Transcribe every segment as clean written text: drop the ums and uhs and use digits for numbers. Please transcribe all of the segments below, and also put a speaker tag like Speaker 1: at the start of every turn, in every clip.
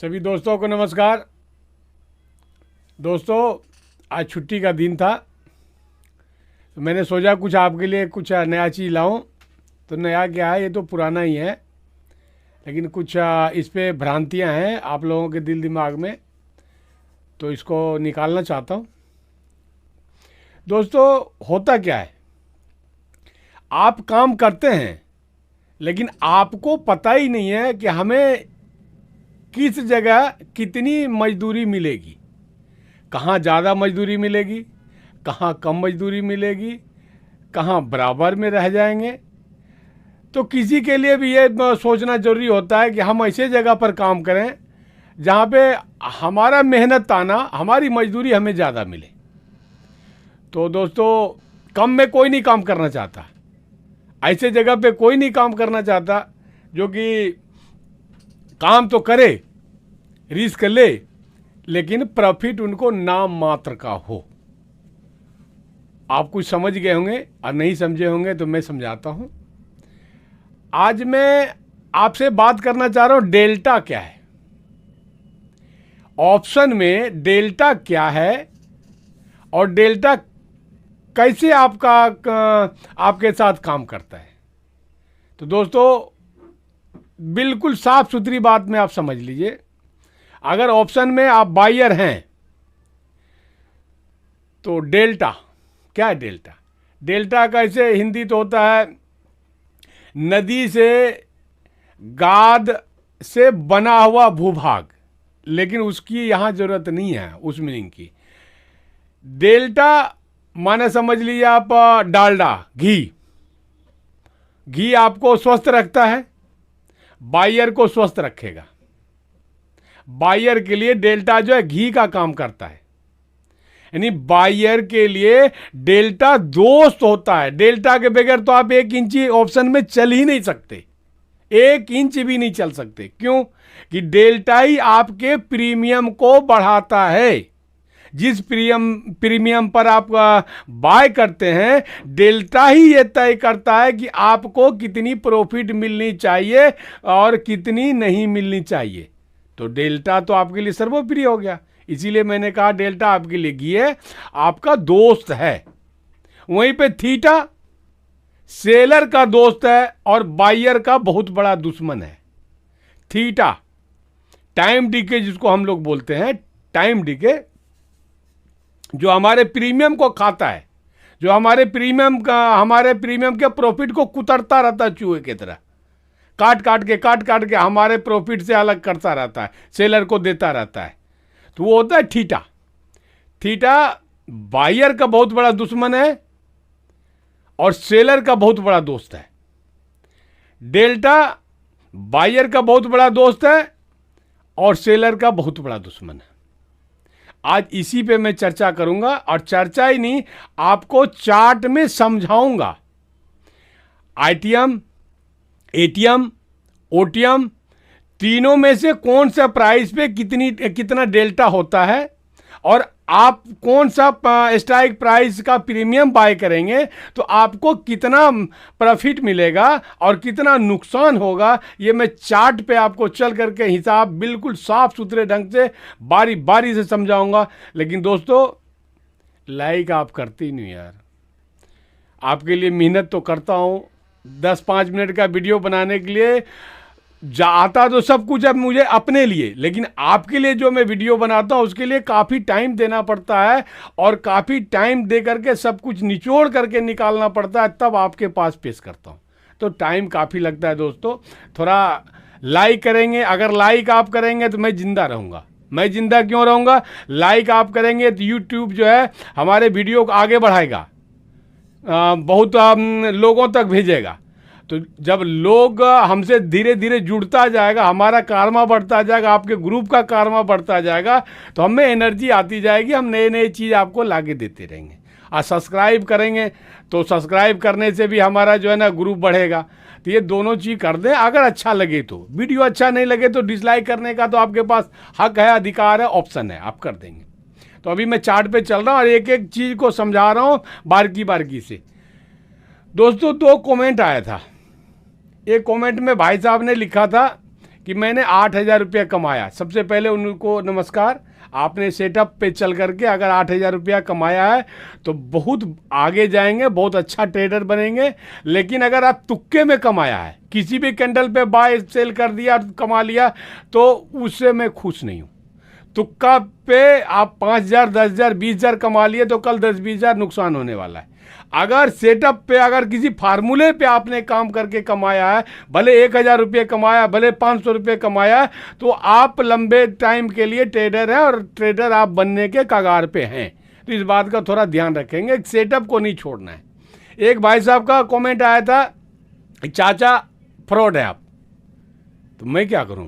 Speaker 1: सभी दोस्तों को नमस्कार। दोस्तों, आज छुट्टी का दिन था तो मैंने सोचा कुछ आपके लिए कुछ नया चीज़ लाऊं। तो नया क्या है, ये तो पुराना ही है, लेकिन कुछ इस पे भ्रांतियां हैं आप लोगों के दिल दिमाग में, तो इसको निकालना चाहता हूं। दोस्तों, होता क्या है, आप काम करते हैं लेकिन आपको पता ही नहीं है कि हमें किस जगह कितनी मजदूरी मिलेगी, कहाँ ज़्यादा मजदूरी मिलेगी, कहाँ कम मजदूरी मिलेगी, कहाँ बराबर में रह जाएंगे। तो किसी के लिए भी ये सोचना ज़रूरी होता है कि हम ऐसे जगह पर काम करें जहाँ पे हमारा मेहनत ताना, हमारी मजदूरी हमें ज़्यादा मिले। तो दोस्तों, कम में कोई नहीं काम करना चाहता, ऐसे जगह पे कोई नहीं काम करना चाहता जो कि काम तो करे, रिस्क ले, लेकिन प्रॉफिट उनको नाम मात्र का हो। आप कुछ समझ गए होंगे और नहीं समझे होंगे तो मैं समझाता हूं। आज मैं आपसे बात करना चाह रहा हूं, डेल्टा क्या है, ऑप्शन में डेल्टा क्या है और डेल्टा कैसे आपके साथ काम करता है। तो दोस्तों, बिल्कुल साफ सुथरी बात में आप समझ लीजिए। अगर ऑप्शन में आप बायर हैं तो डेल्टा क्या है। डेल्टा कैसे हिंदी तो होता है नदी से गाद से बना हुआ भूभाग, लेकिन उसकी यहां जरूरत नहीं है उस मीनिंग की। डेल्टा माने समझ लीजिए आप डालडा, घी आपको स्वस्थ रखता है, बायर को स्वस्थ रखेगा। बायर के लिए डेल्टा जो है घी का काम करता है, यानी बायर के लिए डेल्टा दोस्त होता है। डेल्टा के बगैर तो आप 1 इंची ऑप्शन में चल ही नहीं सकते, 1 इंच भी नहीं चल सकते। क्यों? कि डेल्टा ही आपके प्रीमियम को बढ़ाता है। जिस प्रीमियम पर आप बाय करते हैं, डेल्टा ही ये तय करता है कि आपको कितनी प्रॉफिट मिलनी चाहिए और कितनी नहीं मिलनी चाहिए। तो डेल्टा तो आपके लिए सर्वोपरि हो गया। इसीलिए मैंने कहा डेल्टा आपके लिए घी है, आपका दोस्त है। वहीं पे थीटा सेलर का दोस्त है और बायर का बहुत बड़ा दुश्मन है। थीटा टाइम डीके जिसको हम लोग बोलते हैं, टाइम डीके जो हमारे प्रीमियम को खाता है, जो हमारे प्रीमियम के प्रॉफिट को कुतरता रहता है चूहे की तरह, काट काट के हमारे प्रॉफिट से अलग करता रहता है, सेलर को देता रहता है। तो वो होता है थीटा बायर का बहुत बड़ा दुश्मन है और सेलर का बहुत बड़ा दोस्त है। डेल्टा बायर का बहुत बड़ा दोस्त है और सेलर का बहुत बड़ा दुश्मन है। आज इसी पे मैं चर्चा करूंगा, और चर्चा ही नहीं, आपको चार्ट में समझाऊंगा। आईटीएम, एटीएम, ओटीएम, तीनों में से कौन सा प्राइस पे कितना डेल्टा होता है, और आप कौन सा स्ट्राइक प्राइस का प्रीमियम बाय करेंगे तो आपको कितना प्रॉफिट मिलेगा और कितना नुकसान होगा, ये मैं चार्ट पे आपको चल करके हिसाब बिल्कुल साफ सुथरे ढंग से बारी बारी से समझाऊंगा। लेकिन दोस्तों, लाइक आप करते ही नहीं यार। आपके लिए मेहनत तो करता हूं, 10-5 मिनट का वीडियो बनाने के लिए आता तो सब कुछ अब मुझे अपने लिए, लेकिन आपके लिए जो मैं वीडियो बनाता हूं उसके लिए काफ़ी टाइम देना पड़ता है, और काफ़ी टाइम दे करके सब कुछ निचोड़ करके निकालना पड़ता है, तब आपके पास पेश करता हूं। तो टाइम काफ़ी लगता है दोस्तों। थोड़ा लाइक करेंगे, अगर लाइक आप करेंगे तो मैं जिंदा रहूँगा। मैं जिंदा क्यों रहूँगा? लाइक आप करेंगे तो यूट्यूब जो है हमारे वीडियो को आगे बढ़ाएगा, बहुत लोगों तक भेजेगा। तो जब लोग हमसे धीरे धीरे जुड़ता जाएगा, हमारा कारमा बढ़ता जाएगा, आपके ग्रुप का कारमा बढ़ता जाएगा, तो हमें एनर्जी आती जाएगी, हम नए नए चीज़ आपको लाके देते रहेंगे। और सब्सक्राइब करेंगे तो सब्सक्राइब करने से भी हमारा जो है ना ग्रुप बढ़ेगा। तो ये दोनों चीज़ कर दें, अगर अच्छा लगे तो। वीडियो अच्छा नहीं लगे तो डिसलाइक करने का तो आपके पास हक है, अधिकार है, ऑप्शन है, आप कर देंगे। तो अभी मैं चार्ट पे चल रहा हूँ और एक एक चीज़ को समझा रहा हूँ बारीकी बारीकी से। दोस्तों, 2 कमेंट आया था। एक कमेंट में भाई साहब ने लिखा था कि मैंने 8,000 रुपया कमाया, सबसे पहले उनको नमस्कार। आपने सेटअप पे चल करके अगर 8,000 रुपया कमाया है तो बहुत आगे जाएंगे, बहुत अच्छा ट्रेडर बनेंगे। लेकिन अगर आप तुक्के में कमाया है, किसी भी कैंडल पे बाय सेल कर दिया, कमा लिया, तो उससे मैं खुश नहीं हूँ। तुक्का पे आप 5,000, 10,000, 20,000 कमा लिए तो कल 10-20,000 नुकसान होने वाला है। अगर सेटअप पे, अगर किसी फार्मूले पे आपने काम करके कमाया है, भले 1,000 रुपये कमाया, भले 500 रुपये कमाया, तो आप लंबे टाइम के लिए ट्रेडर हैं और ट्रेडर आप बनने के कगार पे हैं। तो इस बात का थोड़ा ध्यान रखेंगे, सेटअप को नहीं छोड़ना है। एक भाई साहब का कमेंट आया था, चाचा फ्रॉड है आप। तो मैं क्या करूं,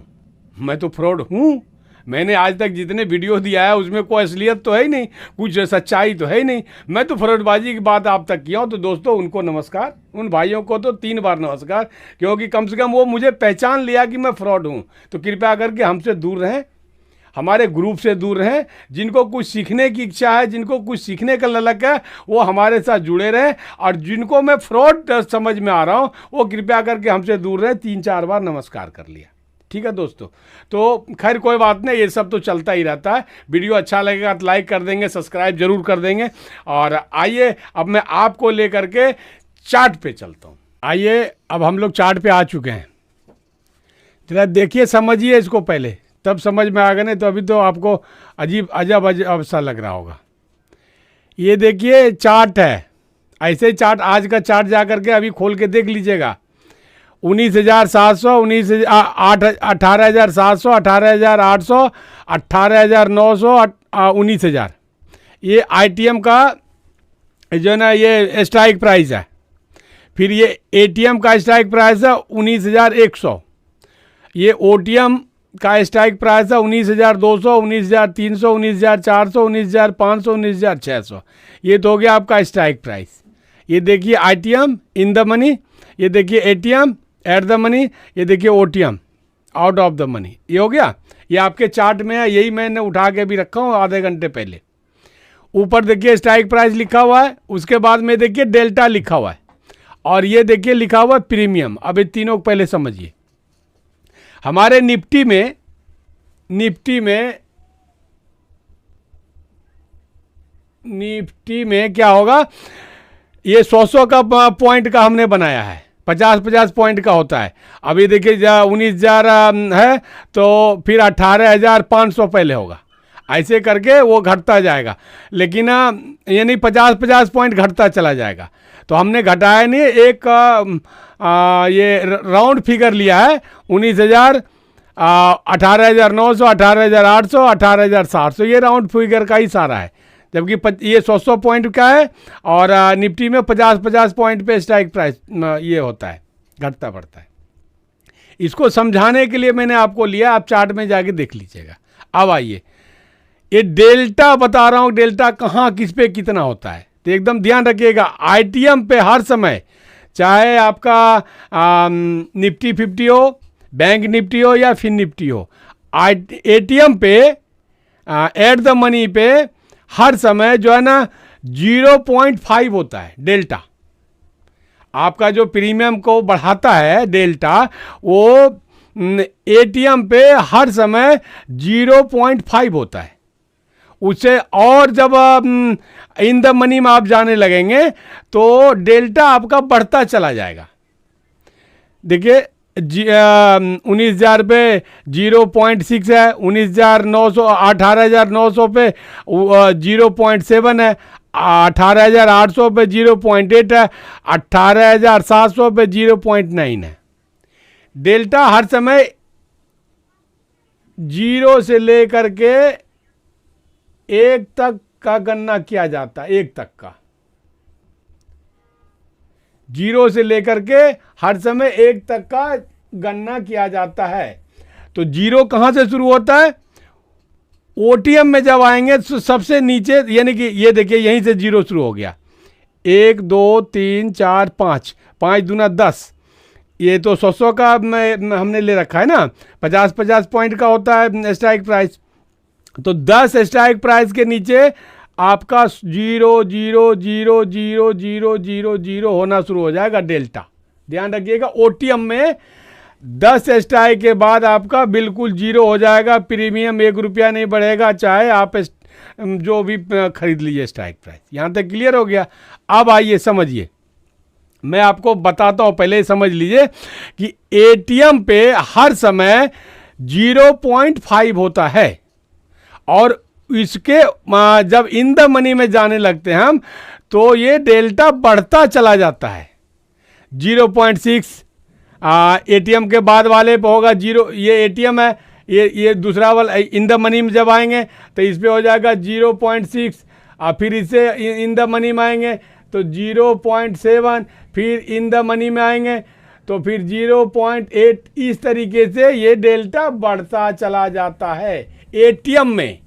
Speaker 1: मैं तो फ्रॉड हूं। मैंने आज तक जितने वीडियो दिया है उसमें कोई असलियत तो है ही नहीं, कुछ सच्चाई तो है ही नहीं। मैं तो फ्रॉडबाजी की बात आप तक किया हूँ। तो दोस्तों, उनको नमस्कार, उन भाइयों को तो 3 बार नमस्कार, क्योंकि कम से कम वो मुझे पहचान लिया कि मैं फ्रॉड हूँ। तो कृपया करके हमसे दूर रहें, हमारे ग्रुप से दूर रहें। जिनको कुछ सीखने की इच्छा है, जिनको कुछ सीखने का ललक है, वो हमारे साथ जुड़े रहें। और जिनको मैं फ्रॉड समझ में आ रहा हूँ, वो कृपया करके हमसे दूर रहें। 3-4 बार नमस्कार कर लिया, ठीक है दोस्तों। तो खैर कोई बात नहीं, ये सब तो चलता ही रहता है। वीडियो अच्छा लगेगा तो लाइक कर देंगे, सब्सक्राइब जरूर कर देंगे। और आइए अब मैं आपको लेकर के चार्ट पे चलता हूँ। आइए अब हम लोग चार्ट पे आ चुके हैं। जरा देखिए, समझिए इसको पहले, तब समझ में आ गया, नहीं तो अभी तो आपको अजब सा लग रहा होगा। ये देखिए चार्ट है, ऐसे चार्ट, आज का चार्ट जा करके अभी खोल के देख लीजिएगा। 19,700, 18,700, 18,800, 18,900, 19,000, ये ITM का जो है ना, ये स्ट्राइक प्राइस है। फिर ये ATM का स्ट्राइक प्राइस है 19,100। ये OTM का स्ट्राइक प्राइस है 19,200, 19,300, 19,400, 19,500, 19,600। ये तो हो गया आपका स्ट्राइक प्राइस। ये देखिए ITM इन द मनी, ये देखिए ATM एट द मनी, ये देखिए OTM out of the money. ये हो गया, ये आपके चार्ट में है। यही मैंने उठा के भी रखा हूँ आधे घंटे पहले। ऊपर देखिए स्ट्राइक प्राइस लिखा हुआ है, उसके बाद में देखिए डेल्टा लिखा हुआ है, और ये देखिए लिखा हुआ है प्रीमियम। अब ये तीनों पहले समझिए। हमारे निफ्टी में क्या होगा, ये 100 का पॉइंट का हमने बनाया है, 50 पॉइंट का होता है। अभी देखिए 19,000 है, तो फिर 18,500 पहले होगा। ऐसे करके वो घटता जाएगा, लेकिन यानी 50 पॉइंट घटता चला जाएगा। तो हमने घटाया नहीं, एक ये राउंड फिगर लिया है, 19,000, 18,900, 18,800, 18,700, ये राउंड फिगर का ही सारा है। जबकि ये 100 पॉइंट का है, और निफ्टी में 50 पॉइंट पे स्ट्राइक प्राइस ये होता है, घटता बढ़ता है। इसको समझाने के लिए मैंने आपको लिया, आप चार्ट में जाके देख लीजिएगा। अब आइए, ये डेल्टा बता रहा हूँ, डेल्टा कहाँ किस पे कितना होता है, तो एकदम ध्यान रखिएगा। ITM पे हर समय, चाहे आपका निफ्टी 50 हो, बैंक निफ्टी हो या फिर निफ्टी हो, ATM पे एट द मनी पे हर समय जो है ना 0.5 होता है डेल्टा। आपका जो प्रीमियम को बढ़ाता है डेल्टा, वो ATM पे हर समय 0.5 होता है। उससे और जब इन द मनी में आप जाने लगेंगे तो डेल्टा आपका बढ़ता चला जाएगा। देखिए 19,000 पे 0.6 है, 19,900, 18,900 पे 0.7 है, 18,800 पे 0.8 है, 18,700 पे 0.9 है। डेल्टा हर समय 0 से लेकर के 1 तक का गणना किया जाता है, 1 तक का, 0 से लेकर के हर समय 1 तक का गणना किया जाता है। तो 0 कहां से शुरू होता है, OTM में जब आएंगे तो सबसे नीचे, यानी कि ये देखिए यहीं से 0 शुरू हो गया, 1 2 3 4 5, 5 दूना 10। ये तो 100 का हमने ले रखा है ना, 50 पॉइंट का होता है स्ट्राइक प्राइस। तो 10 स्ट्राइक प्राइस के नीचे आपका 0 0 0 0 0 0 0 होना शुरू हो जाएगा डेल्टा। ध्यान रखिएगा, OTM में 10 स्ट्राइक के बाद आपका बिल्कुल जीरो हो जाएगा, प्रीमियम 1 रुपया नहीं बढ़ेगा, चाहे आप जो भी खरीद लीजिए स्ट्राइक प्राइस। यहाँ तक क्लियर हो गया। अब आइए समझिए, मैं आपको बताता हूँ, पहले समझ लीजिए कि एटीएम पे हर समय 0.5 होता है और इसके जब इन द मनी में जाने लगते हैं हम तो ये डेल्टा बढ़ता चला जाता है। 0.6 एटीएम के बाद वाले पे होगा जीरो, ये एटीएम है, ये दूसरा वाला इन द मनी में जब आएंगे तो इस पे हो जाएगा 0.6, फिर इससे इन द मनी में आएंगे तो 0.7, फिर इन द मनी में आएंगे तो फिर 0.8, इस तरीके से ये डेल्टा बढ़ता चला जाता है एटीएम में।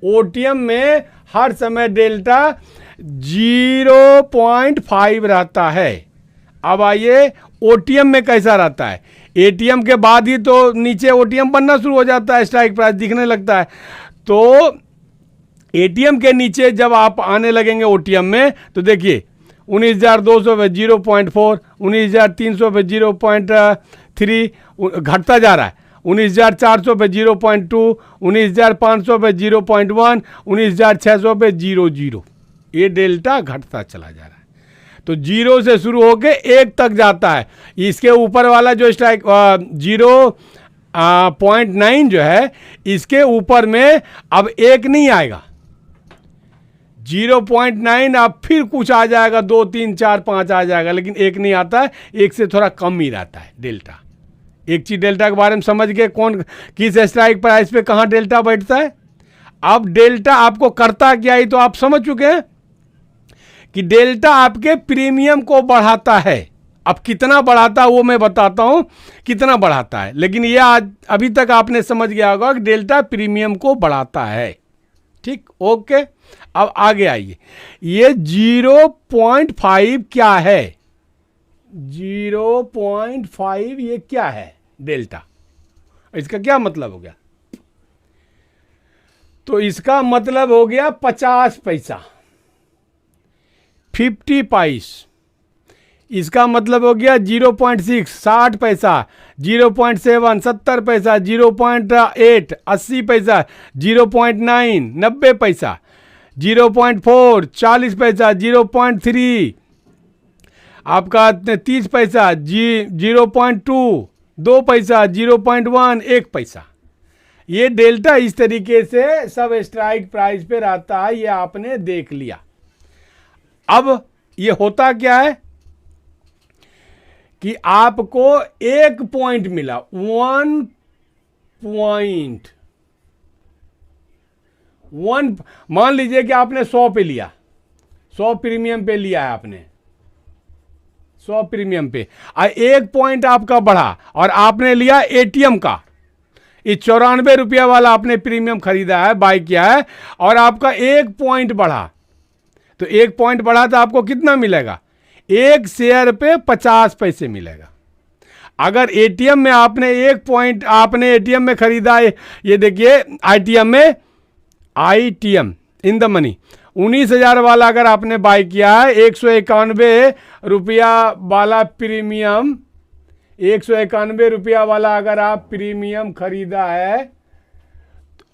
Speaker 1: ओटीएम में हर समय डेल्टा 0.5 रहता है। अब आइए ओटीएम में कैसा रहता है। एटीएम के बाद ही तो नीचे ओटीएम बनना शुरू हो जाता है, स्ट्राइक प्राइस दिखने लगता है। तो एटीएम के नीचे जब आप आने लगेंगे ओटीएम में तो देखिए 19,200 पे 0.4, 19,300 पे 0.3 घटता जा रहा है, 19,400 पे 0.2, 19,500 पे 0.1, 19,600 पे 0.0। ये डेल्टा घटता चला जा रहा है। तो 0 से शुरू होके 1 तक जाता है। इसके ऊपर वाला जो स्ट्राइक 0.9 जो है, इसके ऊपर में अब 1 नहीं आएगा। 0.9 अब फिर कुछ आ जाएगा, 2, 3, 4, 5 आ जाएगा, लेकिन 1 नहीं आता है। 1 से थोड़ा कम ही रहता है डेल्टा। एक चीज डेल्टा के बारे में समझ गए, कौन किस स्ट्राइक प्राइस पे कहाँ डेल्टा बैठता है। अब डेल्टा आपको करता क्या है तो आप समझ चुके हैं कि डेल्टा आपके प्रीमियम को बढ़ाता है। अब कितना बढ़ाता है वो मैं बताता हूं, कितना बढ़ाता है, लेकिन ये आज अभी तक आपने समझ गया होगा कि डेल्टा प्रीमियम को बढ़ाता है। ठीक, ओके। अब आगे आइए, ये 0.5 क्या है? 0.5 ये क्या है डेल्टा? इसका क्या मतलब हो गया? तो इसका मतलब हो गया 50 पैसा, 50 पैस। इसका मतलब हो गया 0.6 60 पैसा, 0.7 70 पैसा, 0.8 80 पैसा, 0.9 90 पैसा, 0.4 40 पैसा, 0.3 आपका 30 पैसा, 0.2 2 पैसा, 0.1 1 पैसा। ये डेल्टा इस तरीके से सब स्ट्राइक प्राइस पे रहता है, ये आपने देख लिया। अब ये होता क्या है कि आपको 1 पॉइंट मिला, 1 पॉइंट, मान लीजिए कि आपने 100 पे लिया, 100 प्रीमियम पे लिया है आपने, 100 प्रीमियम पे, 1 पॉइंट आपका बढ़ा और आपने लिया एटीएम का। इस 94 रुपया वाला आपने प्रीमियम खरीदा है, बाय किया है, और आपका 1 पॉइंट बढ़ा। तो 1 पॉइंट बढ़ा तो आपको कितना मिलेगा? 1 शेयर पे 50 पैसे मिलेगा। अगर एटीएम में आपने 1 पॉइंट आपने एटीएम में खरीदा है, ये देखिए आईटीएम इन द मनी 19,000 वाला अगर आपने बाय किया है, 191 रुपया वाला प्रीमियम, 191 रुपया वाला अगर आप प्रीमियम खरीदा है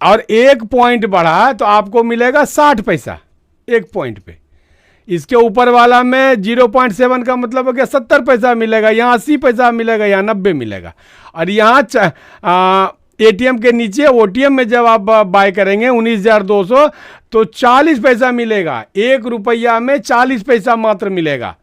Speaker 1: और 1 पॉइंट बढ़ा तो आपको मिलेगा 60 पैसा 1 पॉइंट पे। इसके ऊपर वाला में 0.7 का मतलब हो गया 70 पैसा मिलेगा, यहाँ 80 पैसा मिलेगा, यहाँ 90 मिलेगा। और यहाँ एटीएम के नीचे ओटीएम में जब आप बाय करेंगे 19,200 तो 40 पैसा मिलेगा, 1 रुपया में 40 पैसा मात्र मिलेगा।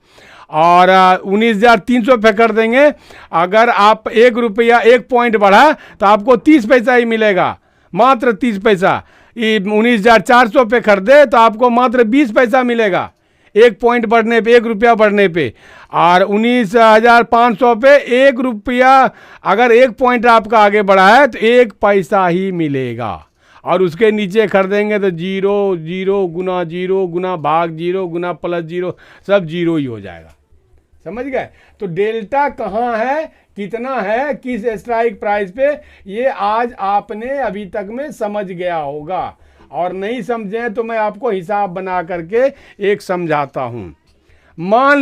Speaker 1: और 19,300 पे कर देंगे, अगर आप 1 रुपया 1 पॉइंट बढ़ा तो आपको 30 पैसा ही मिलेगा, मात्र 30 पैसा। 19,400 पे खरीदे तो आपको मात्र 20 पैसा मिलेगा 1 पॉइंट बढ़ने पे, 1 रुपया बढ़ने पे। और 19,500 पे 1 रुपया अगर 1 पॉइंट आपका आगे बढ़ा है तो 1 पैसा ही मिलेगा। और उसके नीचे खरीदेंगे तो 0 गुना 0 गुना भाग 0 गुना प्लस 0 सब 0 ही हो जाएगा। समझ गए? तो डेल्टा कहाँ है, कितना है, किस स्ट्राइक प्राइस पे, ये आज आपने अभी तक में समझ गया होगा। और नहीं समझे तो मैं आपको हिसाब बना करके एक समझाता हूं। मान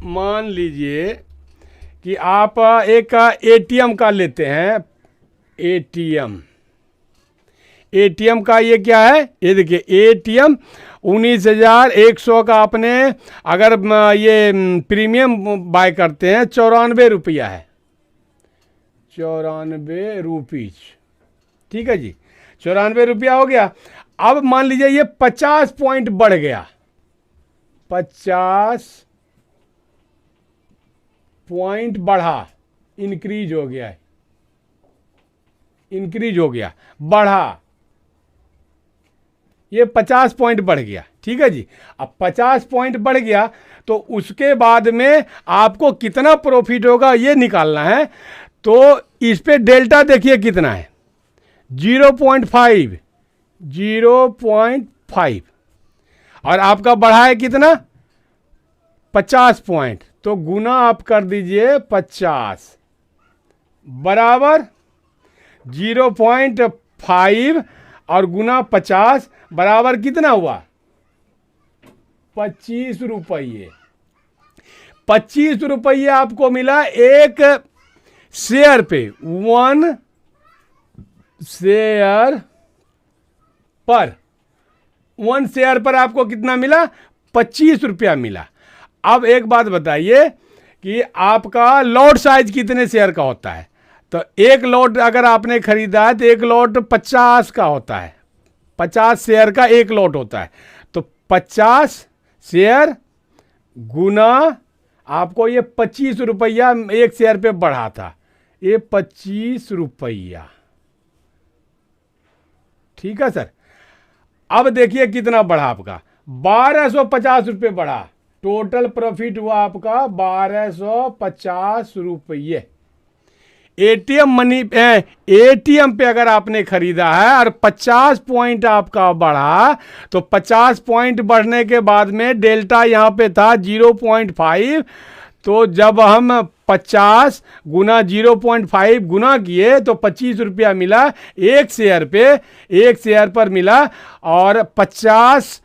Speaker 1: मान लीजिए कि आप एक एटीएम का लेते हैं, एटीएम का ये क्या है, ये देखिए एटीएम 19,100 का आपने अगर ये प्रीमियम बाय करते हैं 94 रुपया है, 94 रुपीज, ठीक है जी, 94 रुपया हो गया। अब मान लीजिए ये 50 पॉइंट बढ़ गया, 50 पॉइंट बढ़ा, इंक्रीज हो गया है, इंक्रीज हो गया, बढ़ा, ये 50 पॉइंट बढ़ गया, ठीक है जी। अब 50 पॉइंट बढ़ गया तो उसके बाद में आपको कितना प्रॉफिट होगा ये निकालना है। तो इस पे डेल्टा देखिए कितना है, 0.5, 0.5, और आपका बढ़ा है कितना, 50 पॉइंट, तो गुना आप कर दीजिए 50 बराबर 0.5 और गुना 50 बराबर कितना हुआ, 25 रुपये। 25 रुपये आपको मिला एक शेयर पे, 1 शेयर पर, 1 शेयर पर आपको कितना मिला, 25 रुपया मिला। अब एक बात बताइए कि आपका लॉट साइज कितने शेयर का होता है, तो एक लॉट अगर आपने खरीदा है तो एक लॉट 50 का होता है, 50 शेयर का एक लॉट होता है, तो 50 शेयर गुना आपको ये 25 रुपया एक शेयर पे बढ़ा था, ये 25 रुपया, ठीक है सर। अब देखिए कितना बढ़ा आपका, 1250 रुपये बढ़ा, टोटल प्रॉफिट हुआ आपका 1250 रुपये। एटीएम मनी एटीएम पे अगर आपने खरीदा है और 50 पॉइंट आपका बढ़ा, तो 50 पॉइंट बढ़ने के बाद में डेल्टा यहाँ पे था 0.5, तो जब हम 50 गुना 0.5 गुना किए तो 25 रुपया मिला एक शेयर पे, एक शेयर पर मिला, और 50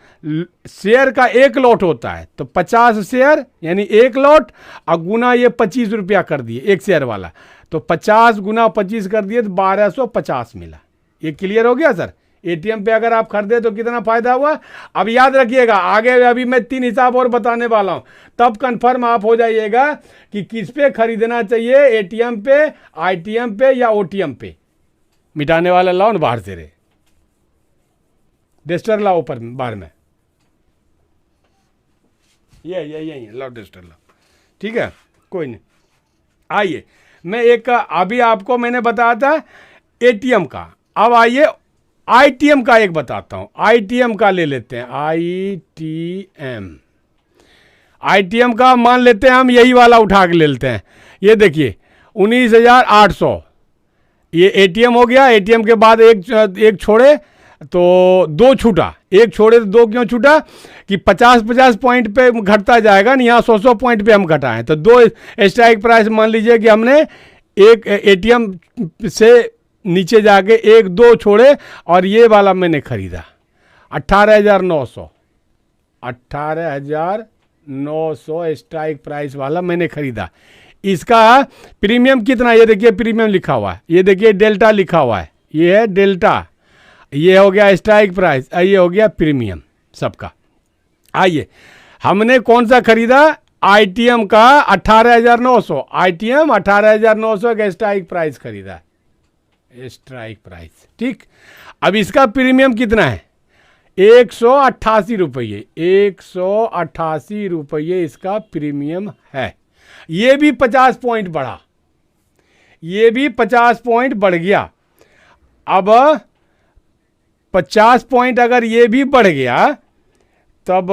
Speaker 1: शेयर का एक लॉट होता है, तो 50 शेयर यानी एक लॉट, और गुना ये 25 रुपया कर दिए एक शेयर वाला, तो 50 गुना 25 कर दिए तो 1250 मिला। ये क्लियर हो गया सर। एटीएम पे अगर आप खरीदे तो कितना फायदा हुआ। अब याद रखिएगा आगे अभी मैं 3 हिसाब और बताने वाला हूं, तब कंफर्म आप हो जाइएगा कि किस पे खरीदना चाहिए, एटीएम पे, आईटीएम पे या ओटीएम पे। मिटाने वाला लाओ ना बाहर से, रे डस्टर लाओ ऊपर बाहर में, ये लाओ डस्टर लाओ, ठीक है कोई नहीं। आइए मैं एक अभी आपको मैंने बताया था एटीएम का, अब आइए आईटीएम का एक बताता हूं। आईटीएम का ले लेते हैं, आईटीएम का मान लेते हैं हम, यही वाला उठा के ले लेते हैं। ये देखिए 19,800 ये एटीएम हो गया। एटीएम के बाद एक छोड़े तो 2 छूटा, एक छोड़े तो 2 क्यों छूटा कि 50-50 पॉइंट पे घटता जाएगा ना, यहाँ 100 पॉइंट पे हम घटाएं, तो 2 स्ट्राइक प्राइस मान लीजिए कि हमने एक एटीएम से नीचे जाके 1-2 छोड़े और ये वाला मैंने खरीदा 18,900 स्ट्राइक प्राइस वाला मैंने खरीदा। इसका प्रीमियम कितना, ये देखिए प्रीमियम लिखा हुआ है, ये देखिए डेल्टा लिखा हुआ है, ये है डेल्टा, ये हो गया स्ट्राइक प्राइस, ये हो गया प्रीमियम सबका। आइए हमने कौन सा खरीदा, आईटीएम का 18,900, आईटीएम 18,900 का स्ट्राइक प्राइस खरीदा, स्ट्राइक प्राइस, ठीक। अब इसका प्रीमियम कितना है, 188 रुपये, 188 रुपये इसका प्रीमियम है। ये भी 50 पॉइंट बढ़ा, ये भी 50 पॉइंट बढ़ गया। अब 50 पॉइंट अगर ये भी बढ़ गया तब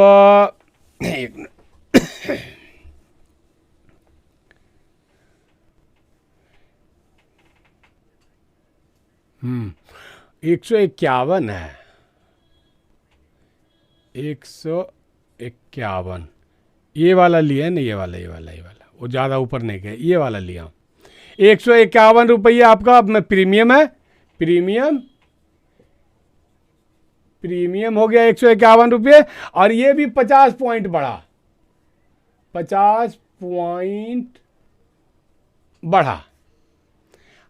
Speaker 1: 151 है, 151 ये वाला लिया ना, ये वाला वो ज़्यादा ऊपर नहीं गया, ये वाला लिया। 151 रुपये आपका प्रीमियम है, प्रीमियम हो गया 151 रुपये, और ये भी 50 पॉइंट बढ़ा, 50 पॉइंट बढ़ा।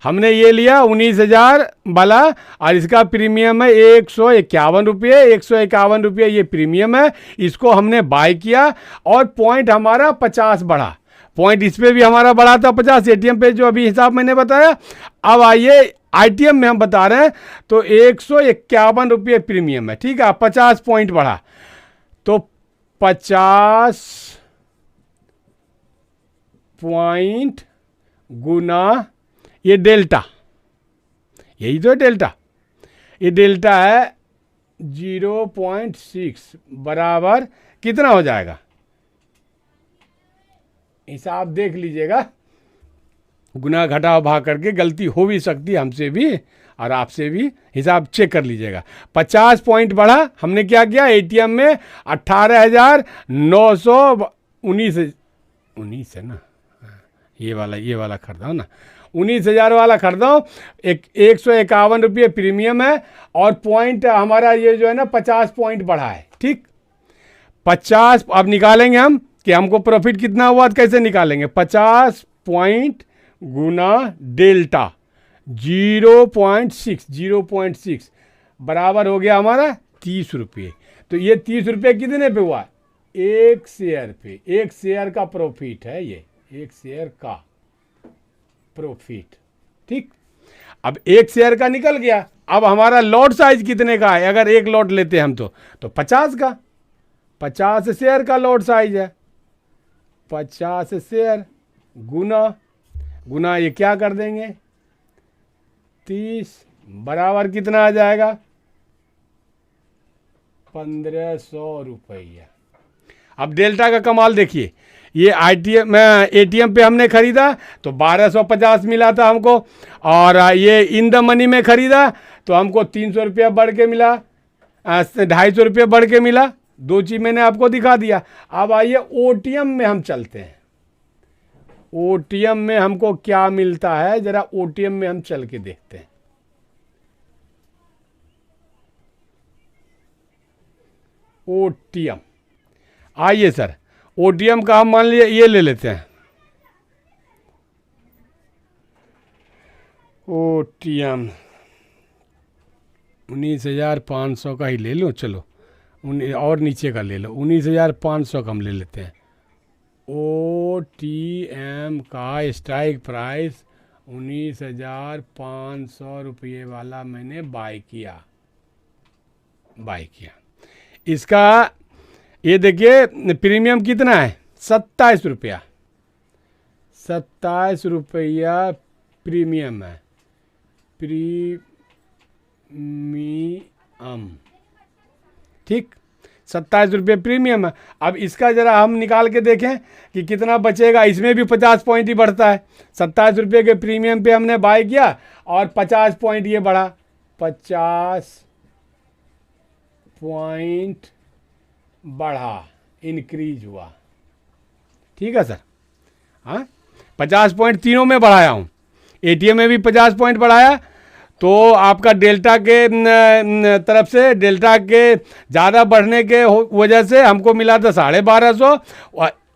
Speaker 1: हमने ये लिया 19,000 वाला और इसका प्रीमियम है 151 रुपये। 151 रुपये ये प्रीमियम है, इसको हमने बाय किया और पॉइंट हमारा 50 बढ़ा। पॉइंट इस पे भी हमारा बढ़ा था 50, एटीएम पे जो अभी हिसाब मैंने बताया। अब आइए आईटीएम में हम बता रहे हैं, तो 151 रुपये प्रीमियम है, ठीक है। 50 पॉइंट बढ़ा तो 50 पॉइंट गुना ये डेल्टा, यही तो है डेल्टा। ये डेल्टा है 0.6 बराबर कितना हो जाएगा, हिसाब देख लीजिएगा। गुना घटाव भाग करके गलती हो भी सकती है हमसे भी और आपसे भी, हिसाब चेक कर लीजिएगा। 50 पॉइंट बढ़ा, हमने क्या किया, एटीएम में 18,919 है ना, ये वाला खरीदा ना, 19,000 वाला खरीदा हूँ। 151 रुपये प्रीमियम है और पॉइंट हमारा ये जो है ना 50 पॉइंट बढ़ा है, ठीक। 50 अब निकालेंगे हम कि हमको प्रॉफिट कितना हुआ, कैसे निकालेंगे। 50 पॉइंट गुना डेल्टा 0.6 बराबर हो गया हमारा 30 रुपये। तो ये 30 रुपये कितने पे हुआ, एक शेयर पे। एक शेयर का प्रॉफिट है ये, एक शेयर का प्रॉफिट, ठीक। अब एक शेयर का निकल गया। अब हमारा लॉट साइज कितने का है, अगर एक लॉट लेते हैं हम तो 50 का, 50 शेयर का लॉट साइज है। 50 शेयर गुना ये क्या कर देंगे 30 बराबर कितना आ जाएगा 1500 रुपया। अब डेल्टा का कमाल देखिए, ये एटीएम पे हमने खरीदा तो 1250 मिला था हमको, और ये इन द मनी में खरीदा तो हमको 300 रुपया बढ़ के मिला, 250 रुपया बढ़ के मिला। दो चीज मैंने आपको दिखा दिया। अब आइए ओटीएम में हम चलते हैं। ओटीएम में हमको क्या मिलता है, जरा ओटीएम में हम चल के देखते हैं। ओटीएम, आइए सर, ओटीएम का हम मान लीजिए ये ले लेते हैं। ओटीएम 19,500 का ही ले लो, चलो और नीचे का ले लो, 19,500 का हम ले लेते हैं। ओटीएम का स्ट्राइक प्राइस 19,500 रुपये वाला मैंने बाय किया। इसका ये देखिए प्रीमियम कितना है 27 रुपया। 27 रुपया प्रीमियम है, प्रीमियम, ठीक। 27 रुपये प्रीमियम है। अब इसका ज़रा हम निकाल के देखें कि कितना बचेगा। इसमें भी 50 पॉइंट ही बढ़ता है। 27 रुपये के प्रीमियम पे हमने बाय किया और 50 पॉइंट ये बढ़ा, 50 पॉइंट बढ़ा, इंक्रीज हुआ, ठीक है सर। हाँ, 50 पॉइंट तीनों में बढ़ाया हूँ। एटीएम में भी 50 पॉइंट बढ़ाया, तो आपका डेल्टा के तरफ से, डेल्टा के ज़्यादा बढ़ने के वजह से हमको मिला था 1250।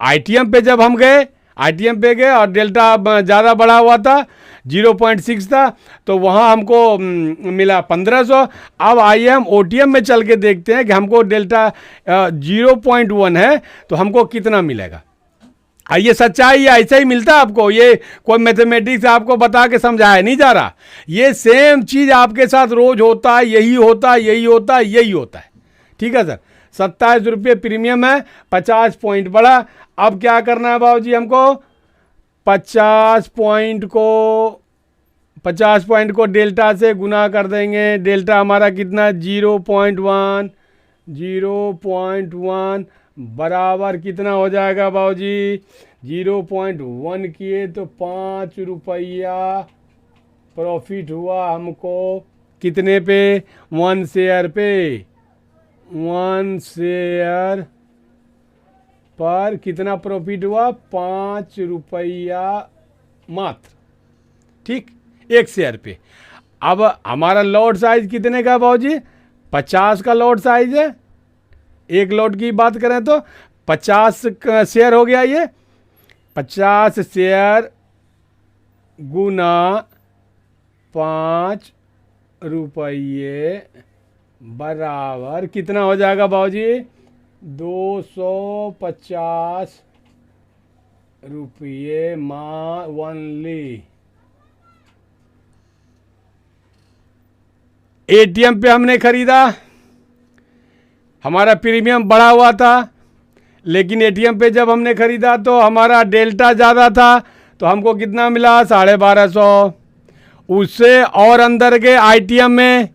Speaker 1: आईटीएम पे जब हम गए, आईटीएम पे गए और डेल्टा ज़्यादा बढ़ा हुआ था, 0.6 था, तो वहाँ हमको मिला 1500। अब आइए हम ओटीएम में चल के देखते हैं कि हमको डेल्टा 0.1 है तो हमको कितना मिलेगा। ये सच्चाई है, ऐसा ही मिलता है आपको। ये कोई मैथमेटिक्स आपको बता के समझाया नहीं जा रहा, ये सेम चीज़ आपके साथ रोज होता है, यही होता है, यही होता है, यही होता है, ठीक है सर। 27 रुपये प्रीमियम है, 50 पॉइंट बढ़ा। अब क्या करना है बाबूजी, हमको 50 पॉइंट को डेल्टा से गुना कर देंगे। डेल्टा हमारा कितना 0.1 बराबर कितना हो जाएगा बाबूजी, 0.1 किए तो 5 रुपया प्रॉफिट हुआ हमको। कितने पे, 1 शेयर पे। 1 शेयर पर कितना प्रॉफिट हुआ, 5 रुपया मात्र, ठीक, एक शेयर पे। अब हमारा लॉट साइज कितने का बाबूजी, 50 का लॉट साइज है। एक लॉट की बात करें तो 50 शेयर हो गया ये, 50 शेयर गुना 5 रुपये बराबर कितना हो जाएगा बाबूजी? 250 रुपये ओनली। एटीएम पे हमने खरीदा, हमारा प्रीमियम बढ़ा हुआ था, लेकिन एटीएम पे जब हमने खरीदा तो हमारा डेल्टा ज़्यादा था, तो हमको कितना मिला? 1250। उससे और अंदर के आईटीएम में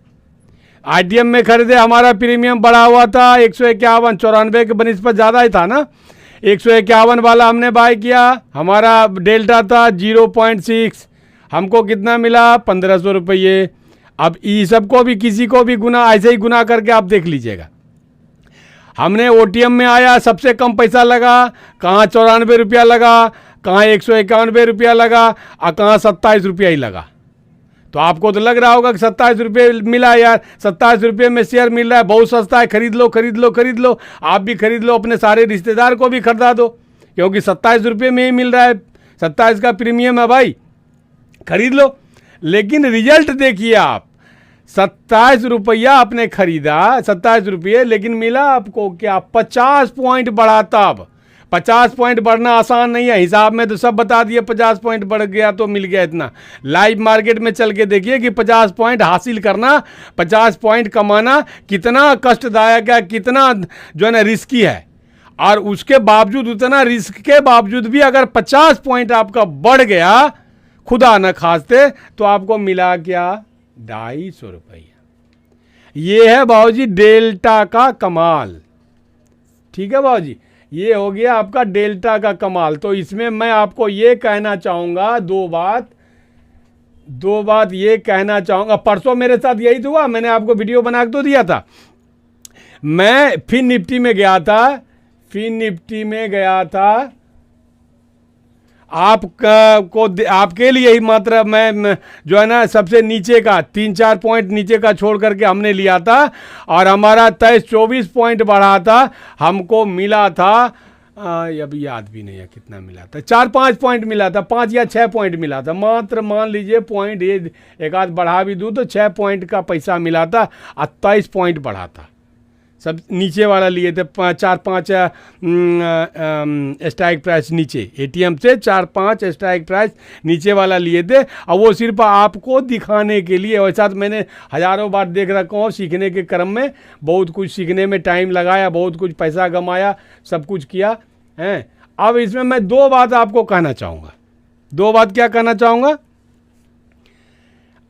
Speaker 1: खरीदे, हमारा प्रीमियम बढ़ा हुआ था 151, 94 के बनिस्बत ज़्यादा ही था ना। 151 वाला हमने बाय किया, हमारा डेल्टा था 0.6, हमको कितना मिला? 1500 रुपये। अब ई सबको भी किसी को भी गुना ऐसे ही गुना करके आप देख लीजिएगा। हमने ओटीएम में आया, सबसे कम पैसा लगा, कहाँ 94 रुपया लगा, कहाँ 191 रुपया लगा, और कहाँ 27 रुपया ही लगा। तो आपको तो लग रहा होगा कि 27 रुपये मिला यार, 27 रुपये में शेयर मिल रहा है, बहुत सस्ता है, खरीद लो खरीद लो खरीद लो। आप भी खरीद लो, अपने सारे रिश्तेदार को भी खरीदा दो, क्योंकि 27 रुपये में ही मिल रहा है, 27 का प्रीमियम है भाई, खरीद लो। लेकिन रिजल्ट देखिए आप, 27 रुपया आपने खरीदा, 27 रुपये, लेकिन मिला आपको क्या? 50 पॉइंट बढ़ा। तब 50 पॉइंट बढ़ना आसान नहीं है, हिसाब में तो सब बता दिए 50 पॉइंट बढ़ गया तो मिल गया इतना। लाइव मार्केट में चल के देखिए कि 50 पॉइंट हासिल करना, 50 पॉइंट कमाना कितना कष्टदायक है, कितना जो है ना रिस्की है। और उसके बावजूद, उतना रिस्क के बावजूद भी अगर 50 पॉइंट आपका बढ़ गया, खुदा न खास्ते, तो आपको मिला क्या? 250 रुपया। ये है बाबूजी डेल्टा का कमाल। ठीक है बाबूजी, ये हो गया आपका डेल्टा का कमाल। तो इसमें मैं आपको ये कहना चाहूँगा, दो बात ये कहना चाहूँगा। परसों मेरे साथ यही तो हुआ, मैंने आपको वीडियो बना के तो दिया था। मैं फिन निफ्टी में गया था, आपके लिए ही मात्र मैं जो है ना सबसे नीचे का 3-4 पॉइंट नीचे का छोड़ करके हमने लिया था, और हमारा 23-24 पॉइंट बढ़ा था, हमको मिला था अभी याद भी नहीं है कितना मिला था, 4-5 पॉइंट मिला था, 5 या 6 पॉइंट मिला था मात्र। मान लीजिए पॉइंट ये एक आध बढ़ा भी दूँ तो 6 पॉइंट का पैसा मिला था, 28 पॉइंट बढ़ा था। सब नीचे वाला लिए थे, 4-5 स्ट्राइक प्राइस नीचे, एटीएम से 4-5 स्ट्राइक प्राइस नीचे वाला लिए थे, और वो सिर्फ आपको दिखाने के लिए। वैसा तो मैंने हज़ारों बार देख रखा हूँ, सीखने के क्रम में बहुत कुछ सीखने में टाइम लगाया, बहुत कुछ पैसा कमाया, सब कुछ किया है। अब इसमें मैं 2 बात आपको कहना चाहूँगा। 2 बात क्या कहना चाहूँगा?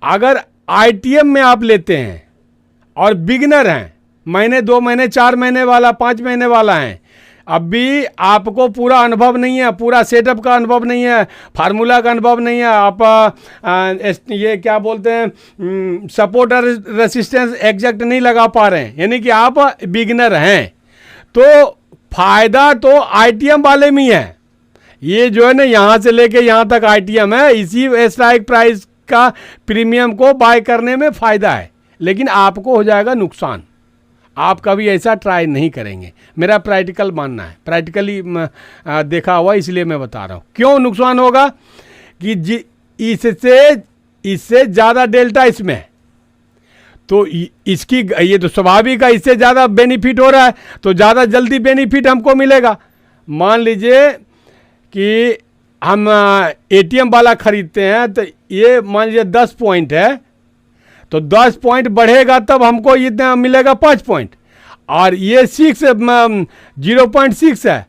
Speaker 1: अगर आईटीएम में आप लेते हैं और बिगिनर हैं, महीने 2 महीने 4 महीने वाला 5 महीने वाला है, अभी आपको पूरा अनुभव नहीं है, पूरा सेटअप का अनुभव नहीं है, फार्मूला का अनुभव नहीं है, आप ये क्या बोलते हैं सपोर्ट और रेसिस्टेंस एग्जैक्ट नहीं लगा पा रहे हैं, यानी कि आप बिगिनर हैं, तो फायदा तो आईटीएम वाले में ही है। ये जो है ना यहाँ से लेके यहाँ तक आईटीएम है, इसी स्ट्राइक प्राइस का प्रीमियम को बाय करने में फ़ायदा है, लेकिन आपको हो जाएगा नुकसान। आप कभी ऐसा ट्राई नहीं करेंगे, मेरा प्रैक्टिकल मानना है, प्रैक्टिकली देखा हुआ, इसलिए मैं बता रहा हूँ। क्यों नुकसान होगा कि इससे ज़्यादा डेल्टा इसमें है, तो इसकी ये तो स्वाभाविक है, इससे ज़्यादा बेनिफिट हो रहा है तो ज़्यादा जल्दी बेनिफिट हमको मिलेगा। मान लीजिए कि हम एटीएम वाला ख़रीदते हैं, तो ये मान लीजिए 10 पॉइंट है, तो 10 पॉइंट बढ़ेगा तब हमको इतना मिलेगा 5 पॉइंट, और ये 0.6 है,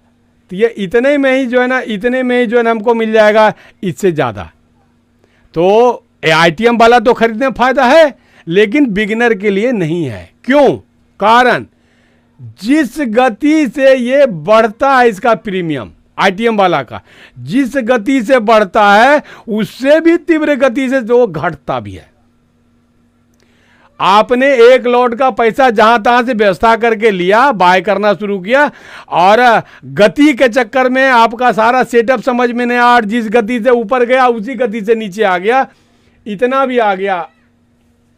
Speaker 1: तो ये इतने में ही जो है ना हमको मिल जाएगा इससे ज़्यादा। तो आईटीएम वाला तो खरीदने में फ़ायदा है, लेकिन बिगिनर के लिए नहीं है। क्यों? कारण जिस गति से ये बढ़ता है, इसका प्रीमियम आईटीएम वाला का जिस गति से बढ़ता है, उससे भी तीव्र गति से जो घटता भी है। आपने एक लॉट का पैसा जहां तहां से व्यवस्था करके लिया, बाय करना शुरू किया, और गति के चक्कर में आपका सारा सेटअप समझ में नहीं आया, जिस गति से ऊपर गया उसी गति से नीचे आ गया, इतना भी आ गया,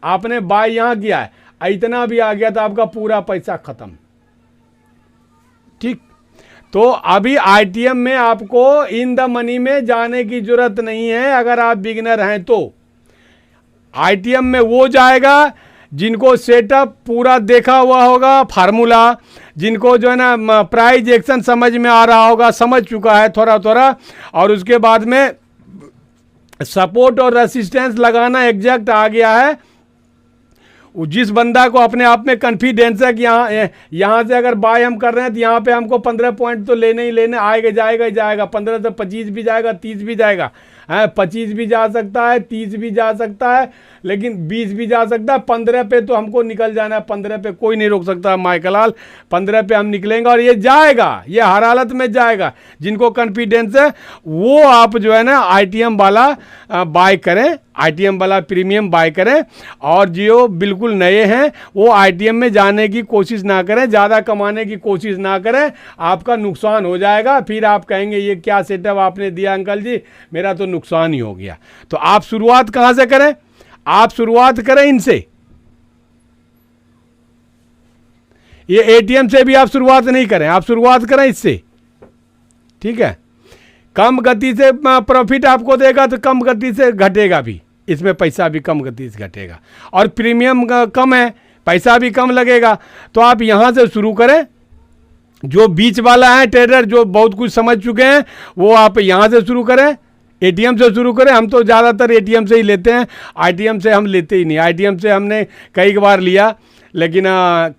Speaker 1: आपने बाय यहां किया है, इतना भी आ गया तो आपका पूरा पैसा खत्म। ठीक, तो अभी आईटीएम में आपको इन द मनी में जाने की जरूरत नहीं है अगर आप बिगिनर हैं तो। आईटीएम में वो जाएगा जिनको सेटअप पूरा देखा हुआ होगा, फार्मूला, जिनको जो है ना प्राइस एक्शन समझ में आ रहा होगा, समझ चुका है थोड़ा थोड़ा, और उसके बाद में सपोर्ट और रेसिस्टेंस लगाना एग्जैक्ट आ गया है। जिस बंदा को अपने आप में कॉन्फिडेंस है कि यहाँ से अगर बाय हम कर रहे हैं तो यहाँ पे हमको 15 पॉइंट तो लेने ही लेने, आएगा जाएगा ही जाएगा, 15 से 25 भी जाएगा, 30 भी जाएगा, 25 भी जा सकता है, 30 भी जा सकता है, लेकिन 20 भी जा सकता है। 15 पे तो हमको निकल जाना है, 15 पे कोई नहीं रोक सकता माइकलाल, 15 पे हम निकलेंगे और ये जाएगा, ये हर हालत में जाएगा। जिनको कॉन्फिडेंस है वो आप जो है ना आईटीएम वाला बाय करें, आईटीएम वाला प्रीमियम बाय करें, और जो बिल्कुल नए हैं वो आईटीएम में जाने की कोशिश ना करें, ज़्यादा कमाने की कोशिश ना करें, आपका नुकसान हो जाएगा। फिर आप कहेंगे ये क्या सेटअप आपने दिया अंकल जी, मेरा तो नुकसान ही हो गया। तो आप शुरुआत कहाँ से करें? आप शुरुआत करें इनसे, ये एटीएम से भी आप शुरुआत नहीं करें, आप शुरुआत करें इससे, ठीक है। कम गति से प्रॉफिट आपको देगा तो कम गति से घटेगा भी, इसमें पैसा भी कम गति से घटेगा, और प्रीमियम कम है, पैसा भी कम लगेगा। तो आप यहां से शुरू करें। जो बीच वाला है ट्रेडर, जो बहुत कुछ समझ चुके हैं, वो आप यहां से शुरू करें, एटीएम से शुरू करें। हम तो ज़्यादातर एटीएम से ही लेते हैं, आईटीएम से हम लेते ही नहीं। आईटीएम से हमने कई बार लिया, लेकिन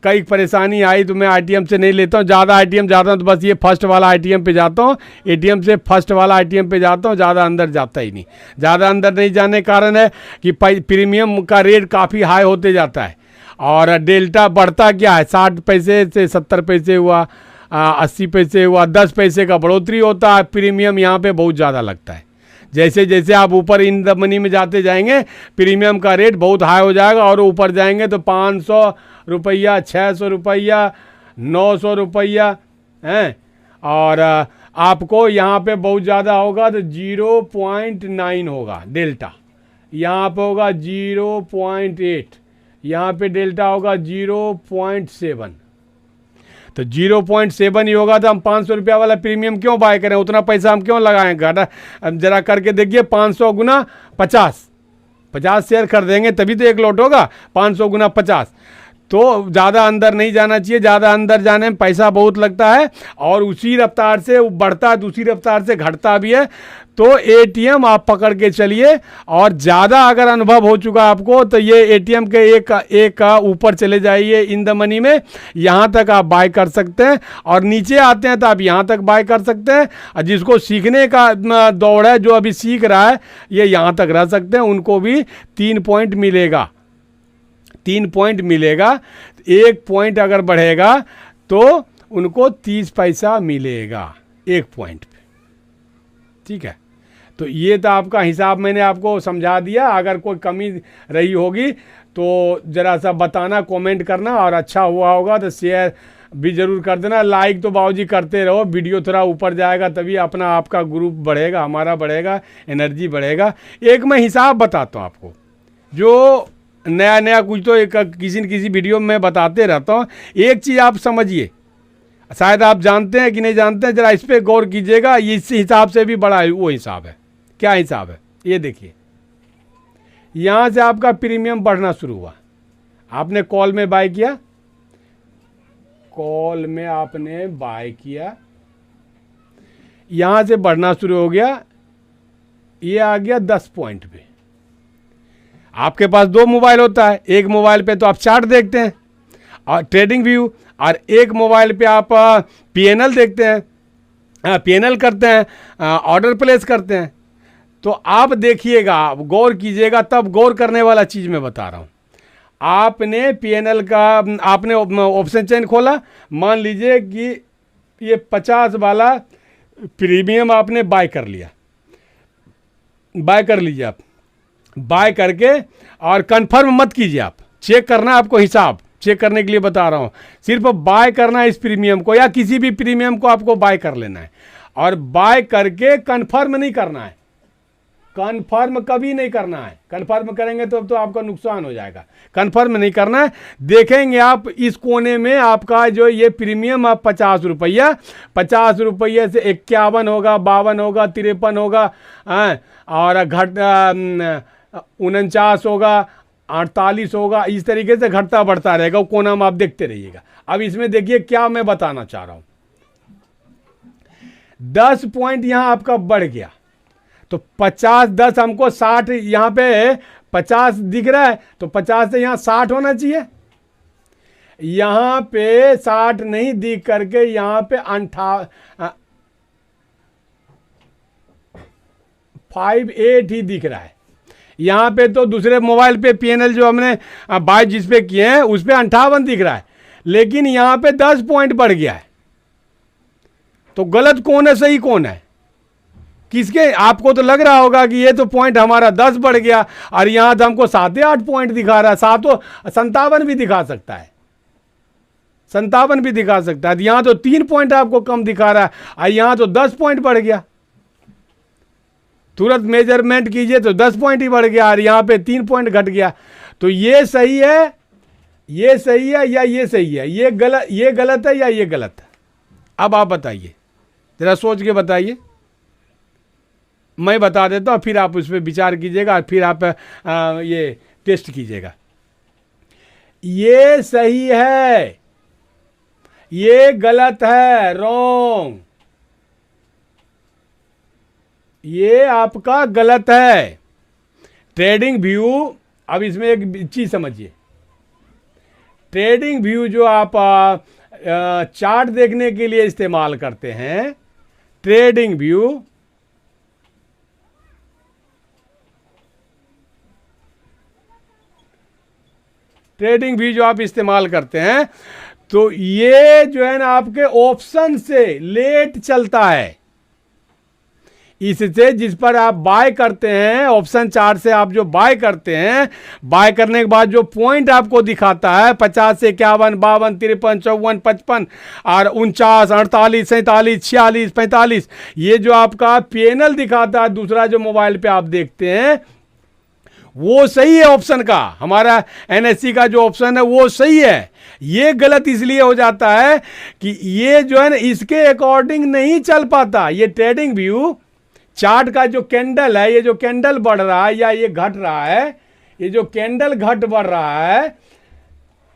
Speaker 1: कई परेशानी आई तो मैं आईटीएम से नहीं लेता हूँ। ज़्यादा आईटीएम जाता हूँ तो बस ये फर्स्ट वाला आईटीएम पे जाता हूँ, एटीएम से फर्स्ट वाला आईटीएम पे जाता हूँ, ज़्यादा अंदर जाता ही नहीं। ज़्यादा अंदर नहीं जाने का कारण है कि प्रीमियम का रेट काफ़ी हाई होते जाता है, और डेल्टा बढ़ता क्या है, 60 पैसे से 70 पैसे हुआ, 80 पैसे हुआ, 10 पैसे का बढ़ोतरी होता है। प्रीमियम यहाँ पर बहुत ज़्यादा लगता है। जैसे जैसे आप ऊपर इन द मनी में जाते जाएंगे, प्रीमियम का रेट बहुत हाई हो जाएगा, और ऊपर जाएंगे तो 500 रुपया, 600 रुपया, 900 रुपया हैं, और आपको यहाँ पे बहुत ज़्यादा होगा तो 0.9 होगा डेल्टा, यहाँ पे होगा 0.8, यहाँ पे डेल्टा होगा 0.7। तो 0.7 ही होगा तो हम 500 रुपया वाला प्रीमियम क्यों बाय करें, उतना पैसा हम क्यों लगाएं? घाटा जरा करके देखिए, 500 गुना 50, 50 शेयर खरीदेंगे तभी तो एक लॉट होगा, 500 गुना 50। तो ज़्यादा अंदर नहीं जाना चाहिए, ज़्यादा अंदर जाने में पैसा बहुत लगता है, और उसी रफ्तार से बढ़ता है, दूसरी रफ्तार से घटता भी है। तो एटीएम आप पकड़ के चलिए, और ज़्यादा अगर अनुभव हो चुका आपको तो ये एटीएम के एक का ऊपर चले जाइए इन द मनी में, यहाँ तक आप बाय कर सकते हैं, और नीचे आते हैं तो आप यहाँ तक बाय कर सकते हैं। और जिसको सीखने का दौड़ है, जो अभी सीख रहा है, ये यहाँ तक रह सकते हैं, उनको भी 3 पॉइंट मिलेगा, 3 पॉइंट मिलेगा। 1 पॉइंट अगर बढ़ेगा तो उनको 30 पैसा मिलेगा 1 पॉइंट पे, ठीक है। तो ये तो आपका हिसाब मैंने आपको समझा दिया। अगर कोई कमी रही होगी तो ज़रा सा बताना, कमेंट करना, और अच्छा हुआ होगा तो शेयर भी ज़रूर कर देना। लाइक तो बाबूजी करते रहो, वीडियो थोड़ा ऊपर जाएगा तभी अपना आपका ग्रुप बढ़ेगा, हमारा बढ़ेगा, एनर्जी बढ़ेगा। एक मैं हिसाब बताता हूँ आपको, जो नया नया कुछ तो एक किसी न किसी वीडियो में बताते रहता हूँ। एक चीज़ आप समझिए, शायद आप जानते हैं कि नहीं जानते हैं, ज़रा इस पर गौर कीजिएगा। इस हिसाब से भी बड़ा वो हिसाब है। क्या हिसाब है ये देखिए, यहाँ से आपका प्रीमियम बढ़ना शुरू हुआ, आपने कॉल में बाय किया, कॉल में आपने बाय किया, यहाँ से बढ़ना शुरू हो गया, ये आ गया 10 पॉइंट पे। आपके पास 2 मोबाइल होता है, एक मोबाइल पे तो आप चार्ट देखते हैं और ट्रेडिंग व्यू, और एक मोबाइल पे आप पीएनएल देखते हैं, पीएनएल करते हैं, ऑर्डर प्लेस करते हैं। तो आप देखिएगा, आप गौर कीजिएगा, तब गौर करने वाला चीज़ मैं बता रहा हूँ। आपने पीएनएल का आपने ऑप्शन चेन खोला, मान लीजिए कि ये 50 वाला प्रीमियम आपने बाय कर लिया, बाय कर लीजिए आप, बाय करके, और कंफर्म मत कीजिए, आप चेक करना, आपको हिसाब चेक करने के लिए बता रहा हूँ। सिर्फ बाय करना है इस प्रीमियम को, या किसी भी प्रीमियम को आपको बाय कर लेना है, और बाय करके कंफर्म नहीं करना है। कन्फर्म कभी नहीं करना है। कन्फर्म करेंगे तो अब तो आपका नुकसान हो जाएगा। कन्फर्म नहीं करना है। देखेंगे आप इस कोने में आपका जो ये प्रीमियम आप 50 रुपया, 50 रुपये से 51 होगा, 52 होगा, 53 होगा, और घट 49 होगा, 48 होगा, इस तरीके से घटता बढ़ता रहेगा। वो कोना में आप देखते रहिएगा। अब इसमें देखिए क्या मैं बताना चाह रहा हूं। 10 पॉइंट यहां आपका बढ़ गया तो 50 10 हमको 60, यहां पे 50 दिख रहा है तो 50 से यहां 60 होना चाहिए। यहां पे 60 नहीं दिख करके यहां पे 58 ही दिख रहा है। यहां पे तो दूसरे मोबाइल पे PNL जो हमने बाय जिस पे किए हैं उस पे 58 दिख रहा है, लेकिन यहां पे 10 पॉइंट बढ़ गया है। तो गलत कौन है, सही कौन है? किसके? आपको तो लग रहा होगा कि ये तो पॉइंट हमारा 10 बढ़ गया और यहां तो हमको 7-8 पॉइंट दिखा रहा है। 57 भी दिखा सकता है, 57 भी दिखा सकता है। यहां तो 3 पॉइंट आपको कम दिखा रहा है और यहां तो 10 पॉइंट बढ़ गया। तुरंत मेजरमेंट कीजिए तो 10 पॉइंट ही बढ़ गया और यहां पे 3 पॉइंट घट गया। तो ये सही है, ये सही है या ये सही है? ये गलत है या ये गलत है? अब आप बताइए, जरा सोच के बताइए। मैं बता देता हूं, फिर आप उस पर विचार कीजिएगा, फिर आप ये टेस्ट कीजिएगा। ये सही है, ये गलत है, रॉन्ग। ये आपका गलत है। ट्रेडिंग व्यू, अब इसमें एक चीज समझिए। ट्रेडिंग व्यू जो आप चार्ट देखने के लिए इस्तेमाल करते हैं, ट्रेडिंग व्यू जो आप इस्तेमाल करते हैं, तो ये जो है ना आपके ऑप्शन से लेट चलता है। इससे जिस पर आप बाय करते हैं, ऑप्शन चार्ट से आप जो बाय करते हैं, बाय करने के बाद जो पॉइंट आपको दिखाता है 50 से 51, 52, 53, 54, 55 और 49, 48, 47, 46, 45, ये जो आपका PNL दिखाता है दूसरा जो मोबाइल पे आप देखते हैं, वो सही है। ऑप्शन का, हमारा NSE का जो ऑप्शन है वो सही है। ये गलत इसलिए हो जाता है कि ये जो है ना इसके अकॉर्डिंग नहीं चल पाता। ये ट्रेडिंग व्यू चार्ट का जो कैंडल है, ये जो कैंडल बढ़ रहा है या ये घट रहा है, ये जो कैंडल घट बढ़ रहा है,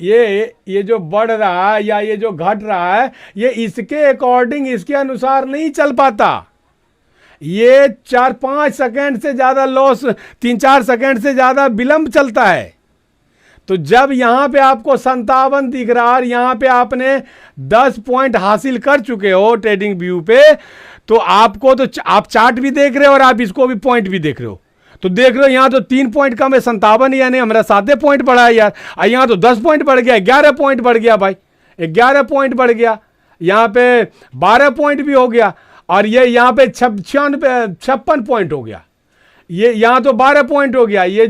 Speaker 1: ये जो बढ़ रहा है या ये जो घट रहा है, ये इसके अकॉर्डिंग, इसके अनुसार नहीं चल पाता। ये 4-5 सेकंड से ज्यादा लॉस, 3-4 सेकंड से ज्यादा विलंब चलता है। तो जब यहां पे आपको 57 दिख रहा है, यहां पे आपने 10 पॉइंट हासिल कर चुके हो ट्रेडिंग व्यू पे, तो आपको तो आप चार्ट भी देख रहे हो और आप इसको भी पॉइंट भी देख रहे हो, तो देख रहे हो यहां तो 3 पॉइंट कम है, 57, यानी हमारा 7 पॉइंट बढ़ा है यार। और यहां तो 10 पॉइंट बढ़ गया, 11 पॉइंट बढ़ गया भाई, 11 पॉइंट बढ़ गया। यहां पे 12 पॉइंट भी हो गया और ये यहां पे 56 पॉइंट हो गया। ये यहां तो 12 पॉइंट हो गया। ये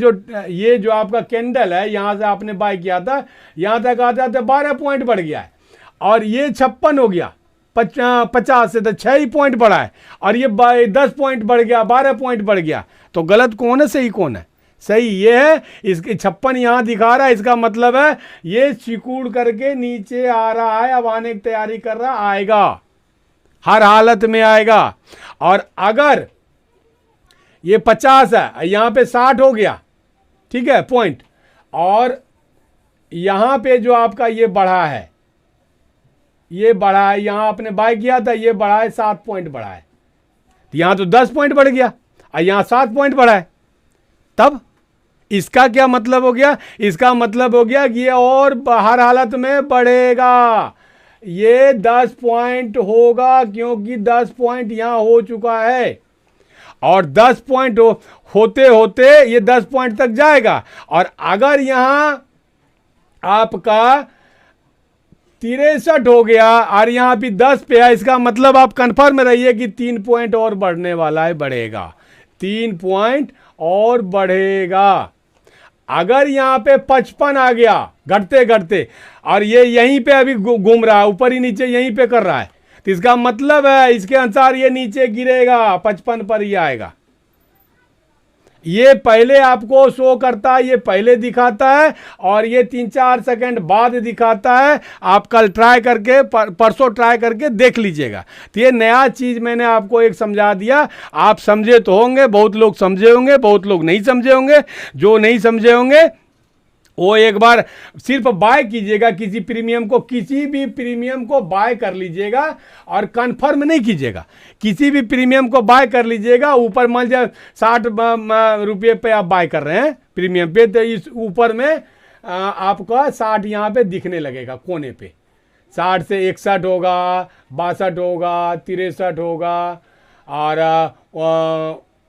Speaker 1: जो आपका कैंडल है, यहां से आपने बाय किया था, यहां तक आते आते 12 पॉइंट बढ़ गया है और ये 56 हो गया। 50 से तो 6 ही पॉइंट बढ़ा है और ये 10 पॉइंट बढ़ गया, 12 पॉइंट बढ़ गया। तो गलत कौन है, सही कौन है? सही ये है। इसके 56 यहां दिखा रहा है, इसका मतलब है ये सिकुड़ करके नीचे आ रहा है, अब आने की तैयारी कर रहा, आएगा, हर हालत में आएगा। और अगर ये 50 है, यहां पे 60 हो गया, ठीक है पॉइंट, और यहां पे जो आपका ये बढ़ा है, ये बढ़ा है, यहां आपने बाय किया था, ये बढ़ा है 7 पॉइंट बढ़ा है, तो यहां तो 10 पॉइंट बढ़ गया और यहां 7 पॉइंट बढ़ा है। तब इसका क्या मतलब हो गया? इसका मतलब हो गया कि ये और हर हालत में बढ़ेगा। ये 10 पॉइंट होगा क्योंकि 10 पॉइंट यहां हो चुका है और 10 पॉइंट होते होते ये 10 पॉइंट तक जाएगा। और अगर यहां आपका 63 हो गया और यहां भी 10 पे है, इसका मतलब आप कंफर्म रहिए कि 3 पॉइंट और बढ़ने वाला है, बढ़ेगा, 3 पॉइंट और बढ़ेगा। अगर यहां पे 55 आ गया घटते घटते और ये यहीं पे अभी घूम रहा है, ऊपर ही नीचे यहीं पे कर रहा है, तो इसका मतलब है इसके अनुसार ये नीचे गिरेगा, 55 पर ही आएगा। ये पहले आपको शो करता है, ये पहले दिखाता है और ये 3-4 सेकंड बाद दिखाता है। आप कल ट्राई करके परसों ट्राई करके देख लीजिएगा। तो ये नया चीज़ मैंने आपको एक समझा दिया। आप समझे तो होंगे, बहुत लोग समझे होंगे, बहुत लोग नहीं समझे होंगे। जो नहीं समझे होंगे वो एक बार सिर्फ बाय कीजिएगा, किसी भी प्रीमियम को बाय कर लीजिएगा और कंफर्म नहीं कीजिएगा। किसी भी प्रीमियम को बाय कर लीजिएगा। ऊपर मान लीजिए 60 रुपये पे आप बाय कर रहे हैं प्रीमियम पे, तो इस ऊपर में आपका 60 यहाँ पे दिखने लगेगा कोने पे। 60 से 61 होगा, 62 होगा, 63 होगा और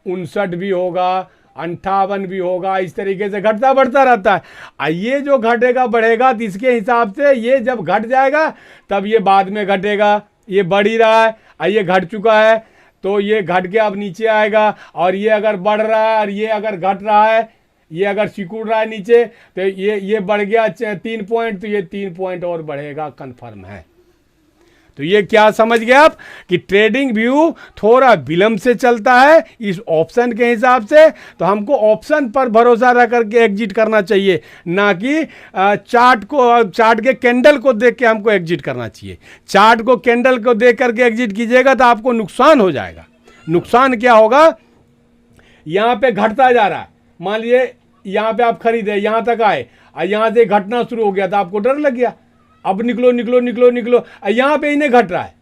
Speaker 1: 59 भी होगा, 58 भी होगा। इस तरीके से घटता बढ़ता रहता है। ये जो घटेगा बढ़ेगा, तो इसके हिसाब से ये जब घट जाएगा तब ये बाद में घटेगा। ये बढ़ ही रहा है, ये घट चुका है तो ये घट के अब नीचे आएगा। और ये अगर बढ़ रहा है और ये अगर घट रहा है, ये अगर सिकुड़ रहा है नीचे, तो ये बढ़ गया 3 पॉइंट, तो ये 3 पॉइंट और बढ़ेगा, कंफर्म है। तो ये क्या समझ गए आप कि ट्रेडिंग व्यू थोड़ा विलंब से चलता है इस ऑप्शन के हिसाब से। तो हमको ऑप्शन पर भरोसा रख करके एग्जिट करना चाहिए, ना कि चार्ट के कैंडल को देख के हमको एग्जिट करना चाहिए। चार्ट को कैंडल को देख करके एग्जिट कीजिएगा तो आपको नुकसान हो जाएगा। नुकसान क्या होगा, यहाँ पे घटता जा रहा है, मान लीजिए यहाँ पे आप खरीदे, यहाँ तक आए और यहाँ से घटना शुरू हो गया तो आपको डर लग गया, अब निकलो निकलो निकलो निकलो। यहाँ पे इन्हें घट रहा है,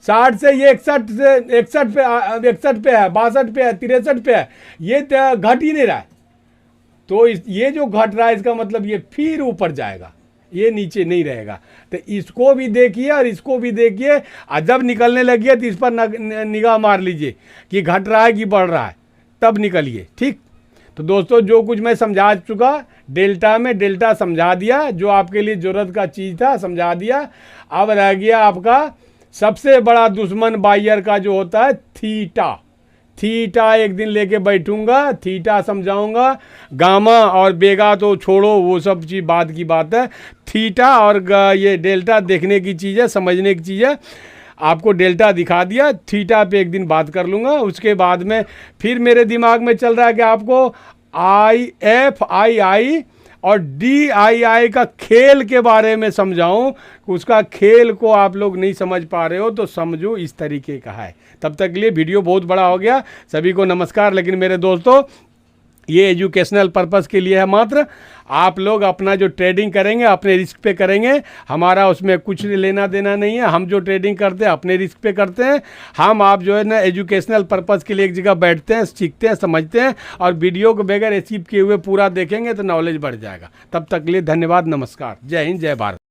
Speaker 1: 60 से ये 61 पे है, 62 पे है, 63 पे है, ये घट ही नहीं रहा है। तो ये जो घट रहा है इसका मतलब ये फिर ऊपर जाएगा, ये नीचे नहीं रहेगा। तो इसको भी देखिए और इसको भी देखिए, और जब निकलने लगिए तो इस पर निगाह मार लीजिए कि घट रहा है कि बढ़ रहा है, तब निकलिए। ठीक। तो दोस्तों जो कुछ मैं समझा चुका डेल्टा में, डेल्टा समझा दिया, जो आपके लिए ज़रूरत का चीज़ था समझा दिया। अब रह गया आपका सबसे बड़ा दुश्मन बायर का जो होता है थीटा। थीटा एक दिन लेके बैठूंगा, थीटा समझाऊंगा। गामा और बेगा तो छोड़ो, वो सब चीज़ बाद की बात है। थीटा और ये डेल्टा देखने की चीज़ है, समझने की चीज़ है। आपको डेल्टा दिखा दिया, थीटा पे एक दिन बात कर लूँगा। उसके बाद में फिर मेरे दिमाग में चल रहा है कि आपको IFII और DII का खेल के बारे में समझाऊं। उसका खेल को आप लोग नहीं समझ पा रहे हो तो समझो इस तरीके का है। तब तक के लिए वीडियो बहुत बड़ा हो गया। सभी को नमस्कार। लेकिन मेरे दोस्तों ये एजुकेशनल पर्पस के लिए है मात्र। आप लोग अपना जो ट्रेडिंग करेंगे अपने रिस्क पे करेंगे, हमारा उसमें कुछ लेना देना नहीं है। हम जो ट्रेडिंग करते हैं अपने रिस्क पे करते हैं। हम आप जो है ना एजुकेशनल पर्पस के लिए एक जगह बैठते हैं, सीखते हैं, समझते हैं और वीडियो को बगैर स्किप किए हुए पूरा देखेंगे तो नॉलेज बढ़ जाएगा। तब तक के लिए धन्यवाद, नमस्कार, जय हिंद, जय भारत।